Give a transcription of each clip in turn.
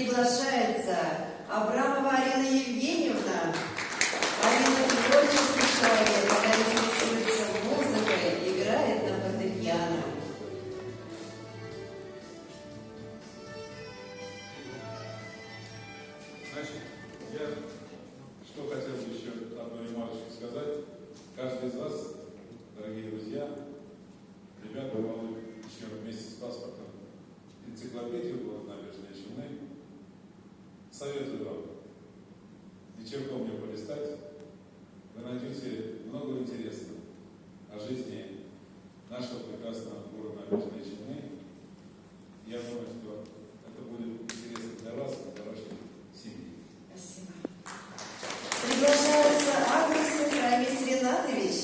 приглашается Абрамова Арина Евгеньевна. Арина творческий человек, она интересуется музыкой, играет на фортепиано. Значит, я что хотел бы еще одну ремарочку сказать. Каждый из вас, дорогие друзья, ребята, еще вместе с паспортом энциклопедию город Набережные Челны. Советую вам вечерком мне полистать. Вы найдете много интересного о жизни нашего прекрасного города Набережные Челны. Я думаю, что это будет интересно для вас и для вашей семьи. Спасибо. Приглашается Агресов Рамис Ринатович.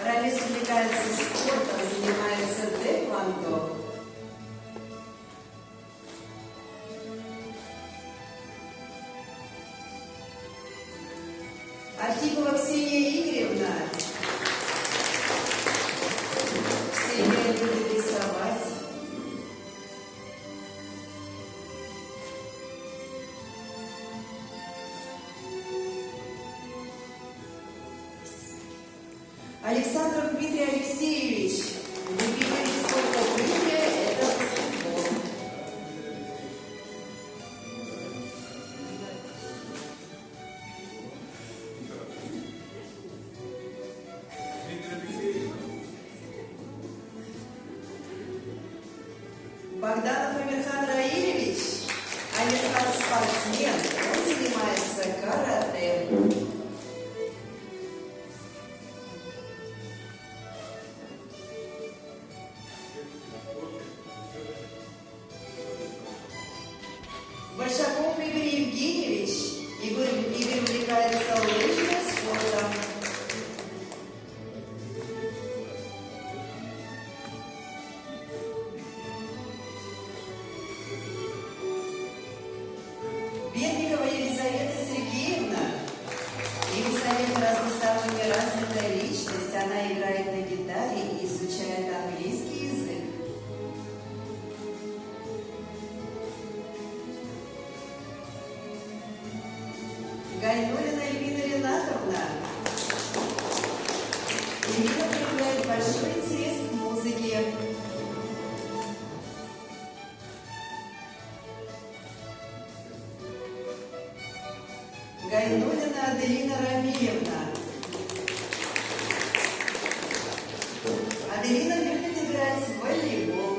Рамис увлекается спортом, занимается тэквондо. Архипова Ксения Игоревна. Ксения любит рисовать. Александров Дмитрий Алексеевич. Любимый вид спорта Дмитрия – это баскетбол. Богданов Амирхан Раилевич. Амирхан спортсмен. Он занимается карате. Большаков Игорь Евгеньевич. Игорь увлекается лыжным спортом. Бедникова Елизавета Сергеевна. Елизавета разносторонне развитая личность. Она играет на гитаре и изучает английский язык. Гайнулина Эльвина Ринатовна. Эльвина проявляет большой интерес к музыке. Гайнулина Аделина Рамилевна. Аделина любит играть в волейбол.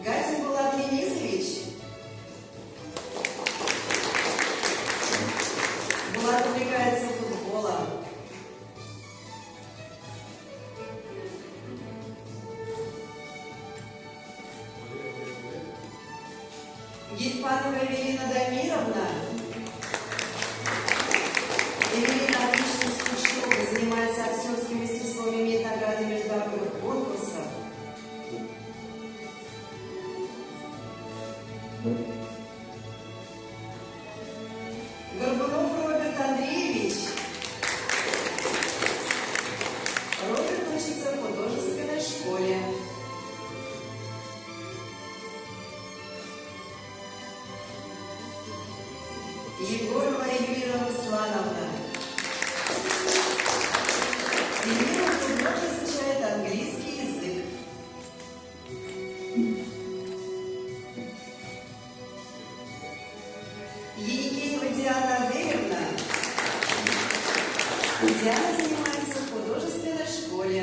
Гатин Булат Денисович. Булат увлекается футболом. Гильфанова Эвелина Дамировна. Эвелина отлично с учебы, занимается актерским мастерством, имеет награды международных конкурсов. Горбунов Роберт Андреевич. Роберт учится в художественной школе. Егорова Эльвира Руслановна. Эльвира глубоко изучает английский язык. Еникеева Диана Аделевна. Диана занимается в художественной школе.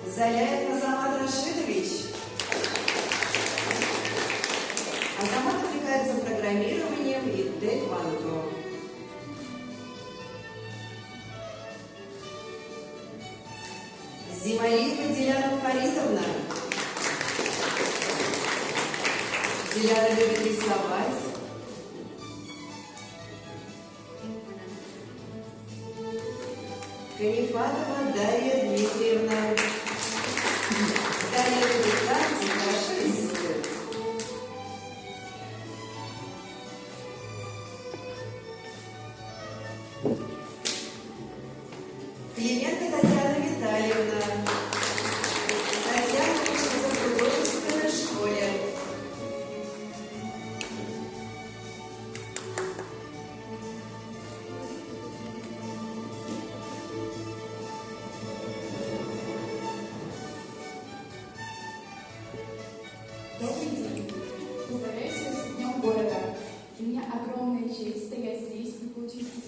Заляев Азамат Рашидович. Азамат увлекается программированием и тэквондо. Зималиева Диляна Фаридовна. Диляна любит рисовать. Канифатова Дарья Дмитриевна. Дарья любит танцы, хорошо рисует.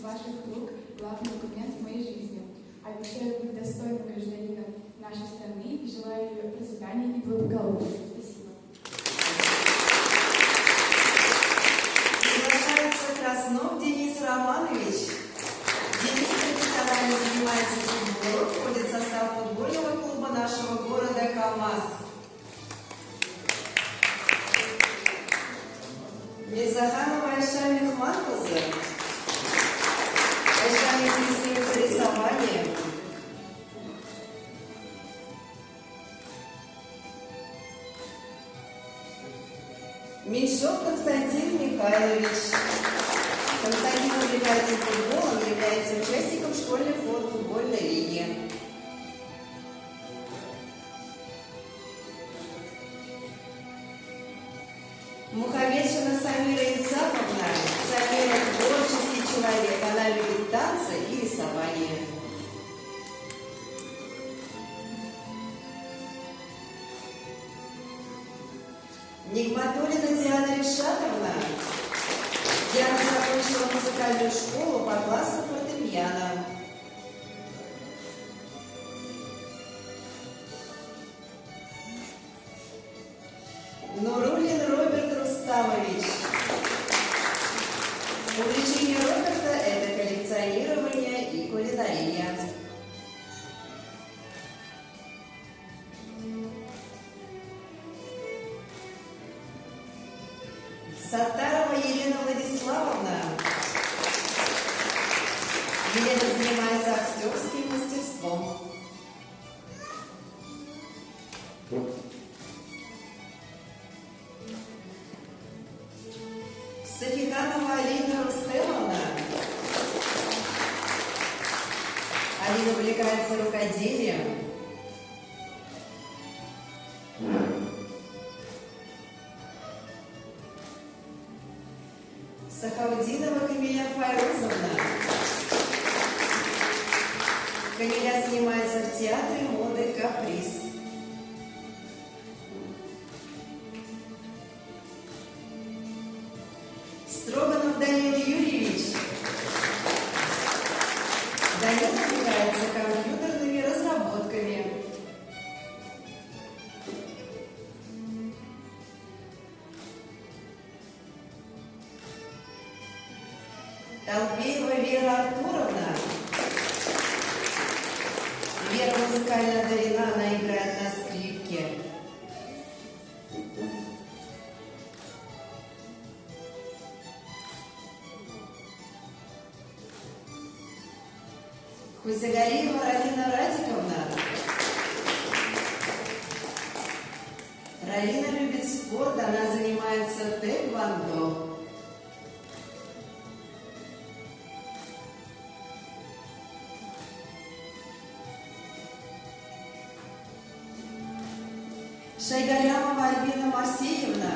из ваших рук главный документ в моей жизни. Обещаю быть достойным гражданином нашей страны и желаю ее процветания и благополучия. Спасибо. Приглашается Краснов Денис Романович. Денис профессионально занимается футболом, входит в состав футбольного клуба нашего города КамАЗ. Мирзаханова Айша Мехматқызы. Айша мастерица рисования. Меньшов Константин Михайлович. Константин увлекается футболом, является участником школьной футбольной лиги. Мухамедшина Самира Исаковна. Самира творческий человек, она любит танцы и рисование. Нигматуллина Диана Решатовна. Диана закончила музыкальную школу по классу фортепиано. Нуруллин Роберт Рустамович. Увлечение Роберта – это коллекционирование и кулинария. Саттарова Елена Владиславовна. Елена занимается актерским мастерством. Софиханова Алина Рустемовна. Алина увлекается рукоделием. Сахаудинова Камиля Файрузовна. Камиля занимается в театре моды «Каприз». Строганов Данил Юрьевич. Данил увлекается компьютерными разработками. Толпеева Вера Артуровна. Вера музыкально одарена, она играет на скрипке. Хузагалиева Ралина Радиковна. Ралина любит спорт, она занимается тэквондо. Шайгалямова Альбина Марсеевна.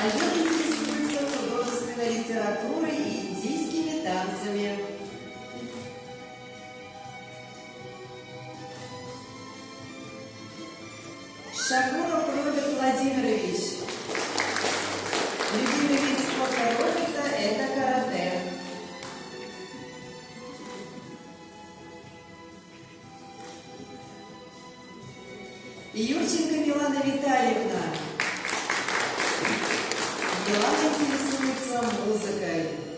Альбина интересуется художественной литературой и индийскими танцами. Шакуров Роберт Владимирович. Любимый вид спорта Роберта – это карате. Юрченко Милана Витальевна. Милана интересуется музыкой.